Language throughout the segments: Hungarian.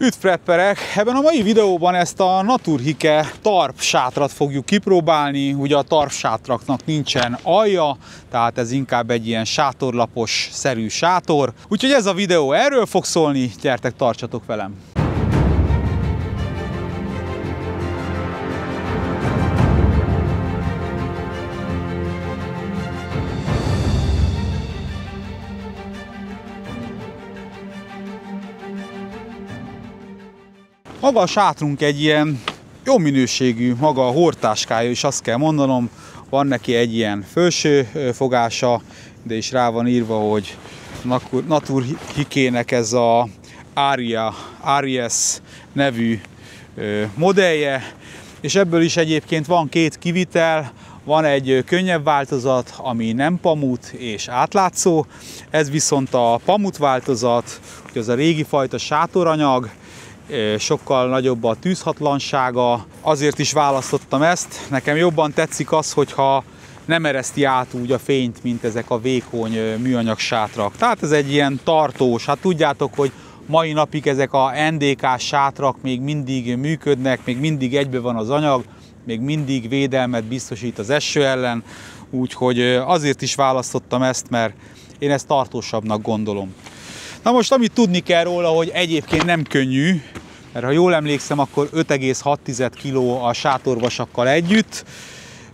Üdv prepperek! Ebben a mai videóban ezt a Naturhike tarp sátrat fogjuk kipróbálni. Ugye a tarp sátraknak nincsen alja, tehát ez inkább egy ilyen sátorlapos szerű sátor. Úgyhogy ez a videó erről fog szólni, gyertek, tartsatok velem! Maga a sátrunk egy ilyen jó minőségű, maga a hordtáskája is, azt kell mondanom, van neki egy ilyen felső fogása, de is rá van írva, hogy Naturhikének ez a Aries nevű modellje, és ebből is egyébként van két kivitel, van egy könnyebb változat, ami nem pamut és átlátszó, ez viszont a pamut változat, hogy az a régi fajta sátoranyag, sokkal nagyobb a tűzhatlansága, azért is választottam ezt. Nekem jobban tetszik az, hogyha nem ereszti át úgy a fényt, mint ezek a vékony műanyag sátrak. Tehát ez egy ilyen tartós, hát tudjátok, hogy mai napig ezek a NDK-s sátrak még mindig működnek, még mindig egybe van az anyag, még mindig védelmet biztosít az eső ellen, úgyhogy azért is választottam ezt, mert én ezt tartósabbnak gondolom. Na most, amit tudni kell róla, hogy egyébként nem könnyű, mert ha jól emlékszem, akkor 5,6 kg a sátorvasakkal együtt,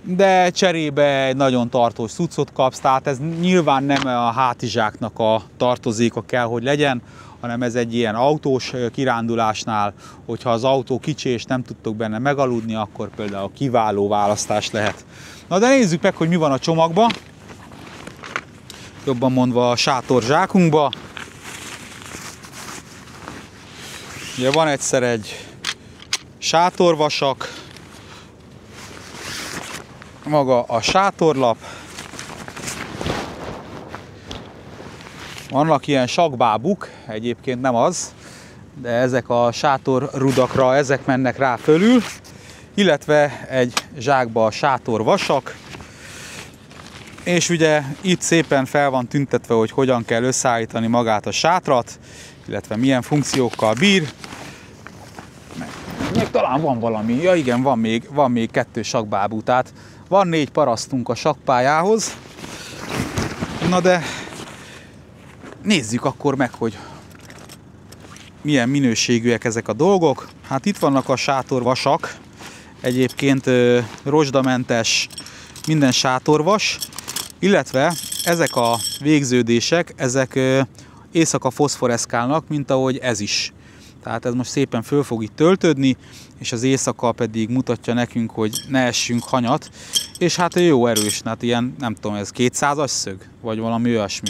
de cserébe egy nagyon tartós cuccot kapsz, tehát ez nyilván nem a hátizsáknak a tartozéka kell, hogy legyen, hanem ez egy ilyen autós kirándulásnál, hogyha az autó kicsi és nem tudtok benne megaludni, akkor például kiváló választás lehet. Na de nézzük meg, hogy mi van a csomagban, jobban mondva a sátorzsákunkba. Ugye van egyszer egy sátorvasak, maga a sátorlap, vannak ilyen sakbábuk, egyébként nem az, de ezek a sátorrudakra, ezek mennek rá fölül, illetve egy zsákba a sátorvasak, és ugye itt szépen fel van tüntetve, hogy hogyan kell összeállítani magát a sátrat, illetve milyen funkciókkal bír. Még talán van valami, ja igen, van még 2 sakbábú, tehát van 4 parasztunk a sakpályához. Na de nézzük akkor meg, hogy milyen minőségűek ezek a dolgok. Hát itt vannak a sátorvasak, egyébként rozsdamentes minden sátorvas, illetve ezek a végződések, ezek éjszaka foszforeszkálnak, mint ahogy ez is. Tehát ez most szépen föl fog itt töltődni, és az éjszaka pedig mutatja nekünk, hogy ne essünk hanyat, és hát jó erős, hát ilyen, nem tudom, ez 200-as szög, vagy valami olyasmi.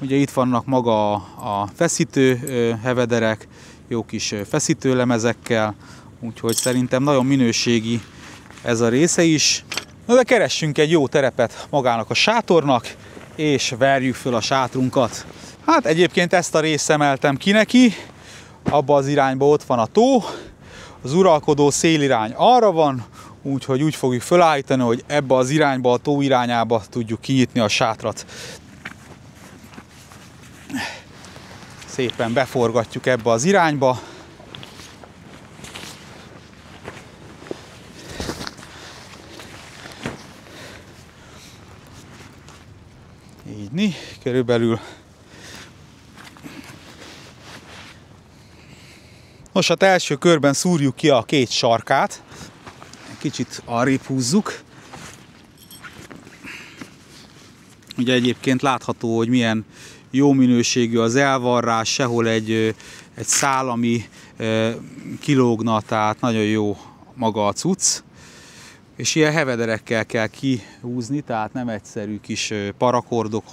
Ugye itt vannak maga a feszítő hevederek, jó kis feszítőlemezekkel, úgyhogy szerintem nagyon minőségi ez a része is. Na de keressünk egy jó terepet magának a sátornak, és verjük föl a sátrunkat. Hát egyébként ezt a részt emeltem ki neki, abba az irányba ott van a tó, az uralkodó szélirány arra van, úgyhogy úgy fogjuk felállítani, hogy ebbe az irányba, a tó irányába tudjuk kinyitni a sátrat. Szépen beforgatjuk ebbe az irányba. Így, körülbelül. Most hát első körben szúrjuk ki a 2 sarkát. Kicsit arrébb húzzuk. Ugye egyébként látható, hogy milyen jó minőségű az elvarrás, sehol egy szál, ami kilógna, tehát nagyon jó maga a cucc. És ilyen hevederekkel kell kihúzni, tehát nem egyszerű kis parakordok,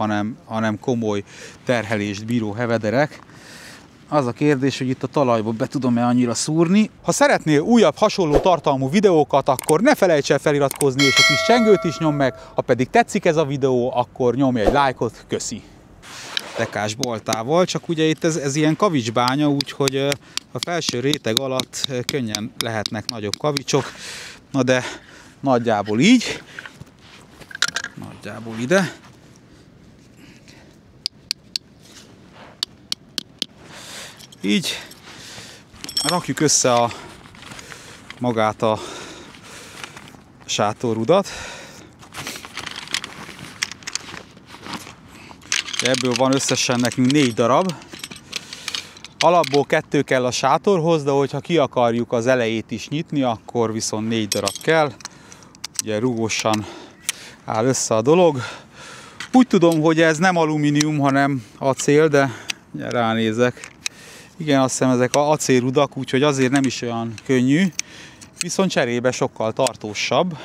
hanem komoly terhelést bíró hevederek. Az a kérdés, hogy itt a talajba be tudom-e annyira szúrni. Ha szeretnél újabb hasonló tartalmú videókat, akkor ne felejts el feliratkozni, és a kis csengőt is nyomd meg. Ha pedig tetszik ez a videó, akkor nyomj egy lájkot, köszi! Tekás baltával, csak ugye itt ez ilyen kavicsbánya, úgyhogy a felső réteg alatt könnyen lehetnek nagyobb kavicsok. Na de nagyjából így, nagyjából ide. Így rakjuk össze magát a sátorrudat. Ebből van összesen nekünk 4 darab. Alapból 2 kell a sátorhoz, de hogyha ki akarjuk az elejét is nyitni, akkor viszont 4 darab kell. Ugye rugósan áll össze a dolog. Úgy tudom, hogy ez nem alumínium, hanem acél, de ránézek. Igen, azt hiszem ezek acélrudak, úgyhogy azért nem is olyan könnyű, viszont cserébe sokkal tartósabb.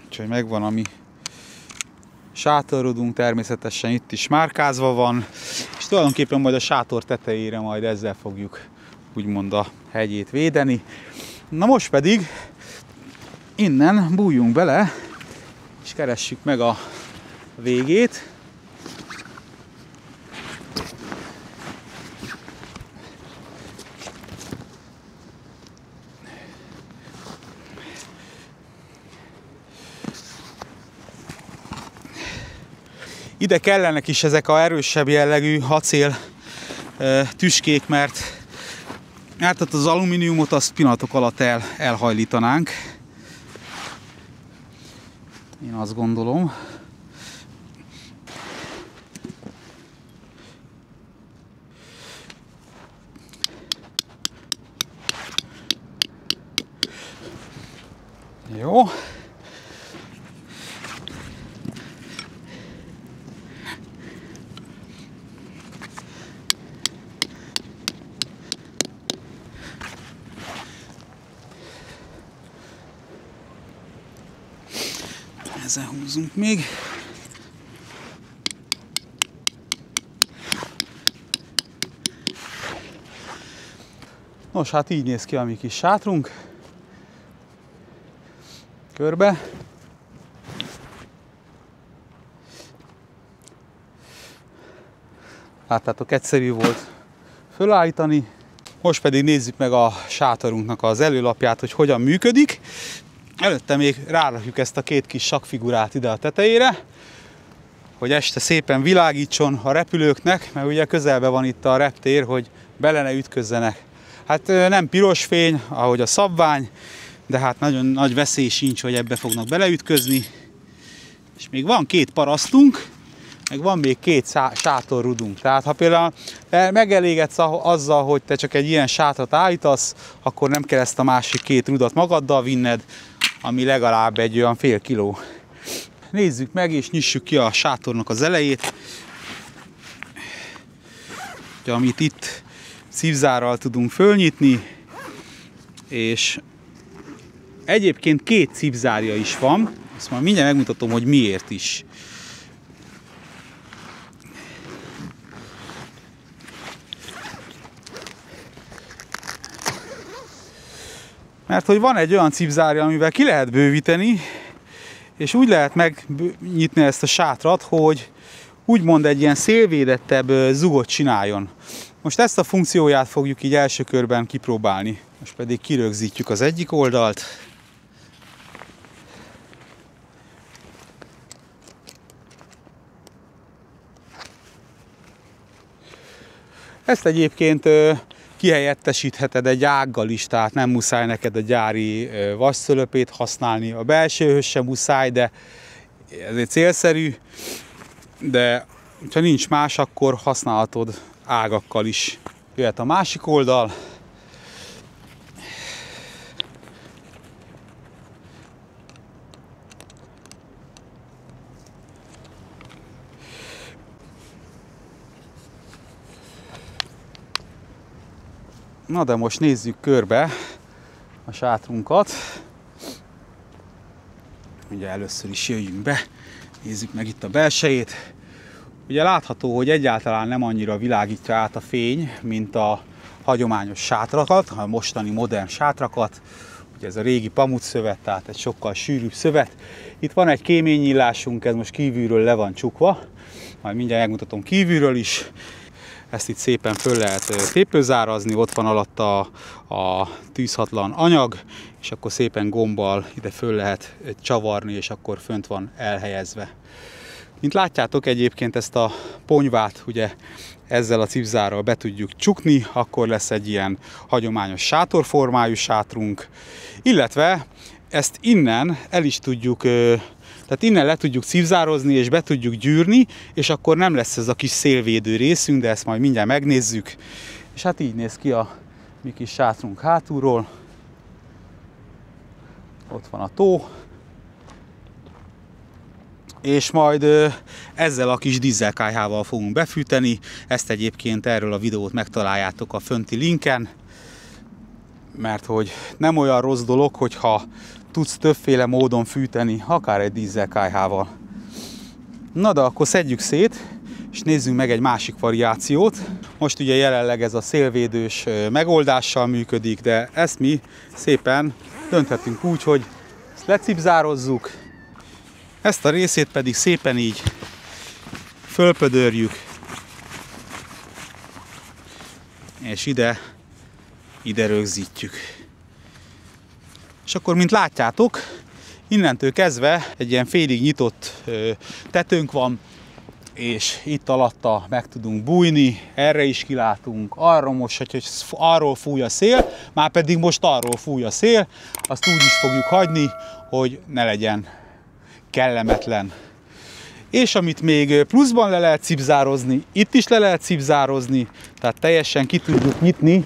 Úgyhogy megvan a mi sátorrudunk, természetesen itt is márkázva van, és tulajdonképpen majd a sátor tetejére majd ezzel fogjuk úgymond a hegyét védeni. Na most pedig innen bújjunk bele, és keressük meg a végét. Ide kellenek is ezek a erősebb jellegű acél tüskék, mert hát az alumíniumot azt pillanatok alatt elhajlítanánk. Én azt gondolom. Jó. Ezzel húzunk még. Nos, hát így néz ki a mi kis sátrunk. Körbe. Láttátok, egyszerű volt fölállítani. Most pedig nézzük meg a sátorunknak az előlapját, hogy hogyan működik. Előtte még rárakjuk ezt a 2 kis sakkfigurát ide a tetejére, hogy este szépen világítson a repülőknek, mert ugye közelben van itt a reptér, hogy bele ne ütközzenek. Hát nem piros fény, ahogy a szabvány, de hát nagyon nagy veszély sincs, hogy ebbe fognak beleütközni. És még van 2 parasztunk, meg van még 2 sátorrudunk. Tehát ha például megelégedsz azzal, hogy te csak egy ilyen sátrat állítasz, akkor nem kell ezt a másik 2 rudat magaddal vinned, ami legalább egy olyan fél kiló. Nézzük meg és nyissuk ki a sátornak az elejét. Amit itt szívzárral tudunk fölnyitni, és egyébként 2 szívzárja is van, azt már mindjárt megmutatom, hogy miért is. Mert hogy van egy olyan cipzárja, amivel ki lehet bővíteni, és úgy lehet megnyitni ezt a sátrat, hogy úgymond egy ilyen szélvédettebb zugot csináljon. Most ezt a funkcióját fogjuk így első körben kipróbálni. Most pedig kirögzítjük az egyik oldalt. Ezt egyébként kihelyettesítheted egy ággal is, tehát nem muszáj neked a gyári vasszölöpét használni. A belsőhöz sem muszáj, de ezért célszerű. De ha nincs más, akkor használhatod ágakkal is. Jöhet a másik oldal. Na de most nézzük körbe a sátrunkat. Ugye először is jöjjünk be, nézzük meg itt a belsejét. Ugye látható, hogy egyáltalán nem annyira világítja át a fény, mint a hagyományos sátrakat, a mostani modern sátrakat. Ugye ez a régi pamutszövet, tehát egy sokkal sűrűbb szövet. Itt van egy kéménynyílásunk, ez most kívülről le van csukva. Majd mindjárt megmutatom kívülről is. Ezt itt szépen föl lehet tépőzárazni, ott van alatta a tűzhatlan anyag, és akkor szépen gombbal ide föl lehet csavarni, és akkor fönt van elhelyezve. Mint látjátok, egyébként ezt a ponyvát ugye ezzel a cipzárral be tudjuk csukni, akkor lesz egy ilyen hagyományos sátorformájú sátrunk, illetve ezt innen el is tudjuk, tehát innen le tudjuk cipzározni és be tudjuk gyűrni, és akkor nem lesz ez a kis szélvédő részünk, de ezt majd mindjárt megnézzük. És hát így néz ki a mi kis sátrunk hátulról. Ott van a tó. És majd ezzel a kis dízelkályhával fogunk befűteni. Ezt egyébként erről a videót megtaláljátok a fönti linken, mert hogy nem olyan rossz dolog, hogyha tudsz többféle módon fűteni, akár egy dízelkályhával. Na de akkor szedjük szét, és nézzünk meg egy másik variációt. Most ugye jelenleg ez a szélvédős megoldással működik, de ezt mi szépen dönthetünk úgy, hogy ezt lecipzározzuk, ezt a részét pedig szépen így fölpödörjük, és ide rögzítjük. És akkor, mint látjátok, innentől kezdve egy ilyen félig nyitott tetőnk van, és itt alatta meg tudunk bújni, erre is kilátunk, arra most, hogy arról fúj a szél, már pedig most arról fúj a szél, azt úgy is fogjuk hagyni, hogy ne legyen kellemetlen. És amit még pluszban le lehet cipzározni, itt is le lehet cipzározni, tehát teljesen ki tudjuk nyitni,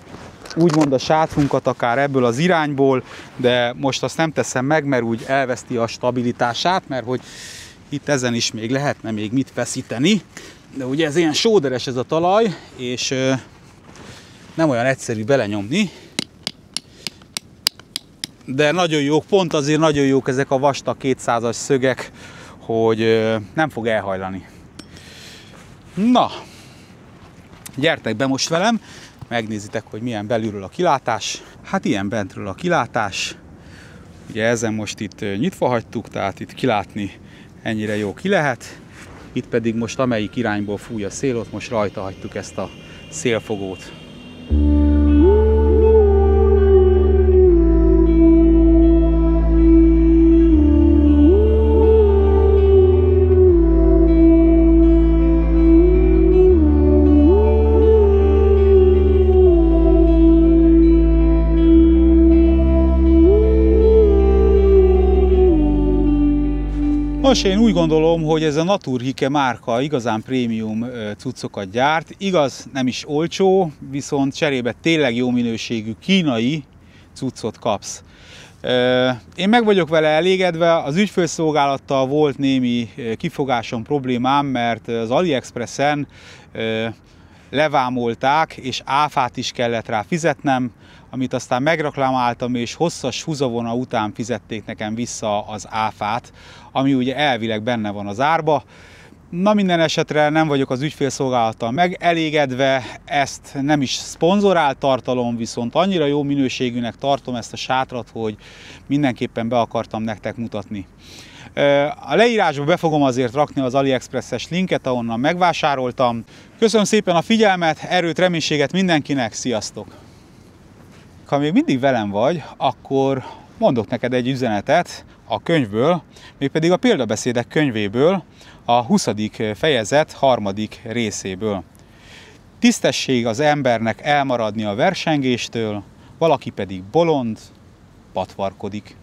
úgymond a sátrunkat akár ebből az irányból, de most azt nem teszem meg, mert úgy elveszti a stabilitását, mert hogy itt ezen is még lehetne még mit feszíteni, de ugye ez ilyen sóderes ez a talaj, és nem olyan egyszerű belenyomni, de nagyon jók, pont azért nagyon jók ezek a vastag 200-as szögek, hogy nem fog elhajlani. Na, gyertek be most velem, megnézitek, hogy milyen belülről a kilátás. Hát ilyen bentről a kilátás. Ugye ezen most itt nyitva hagytuk, tehát itt kilátni ennyire jó ki lehet. Itt pedig most amelyik irányból fúj a szél, ott most rajta hagytuk ezt a szélfogót. Most én úgy gondolom, hogy ez a Naturhike márka igazán prémium cuccokat gyárt. Igaz, nem is olcsó, viszont cserébe tényleg jó minőségű kínai cuccot kapsz. Én meg vagyok vele elégedve, az ügyfélszolgálattal volt némi kifogásom, problémám, mert az AliExpressen levámolták, és áfát is kellett rá fizetnem, amit aztán megreklamáltam, és hosszas húzavona után fizették nekem vissza az áfát, ami ugye elvileg benne van az árba. Na minden esetre nem vagyok az ügyfélszolgálattal megelégedve, ezt nem is szponzorált tartalom, viszont annyira jó minőségűnek tartom ezt a sátrat, hogy mindenképpen be akartam nektek mutatni. A leírásba be fogom azért rakni az AliExpress-es linket, ahonnan megvásároltam. Köszönöm szépen a figyelmet, erőt, reménységet mindenkinek, sziasztok! Ha még mindig velem vagy, akkor mondok neked egy üzenetet a könyvből, mégpedig a példabeszédek könyvéből, a 20. fejezet 3. részéből. Tisztesség az embernek elmaradni a versengéstől, valaki pedig bolond, patvarkodik.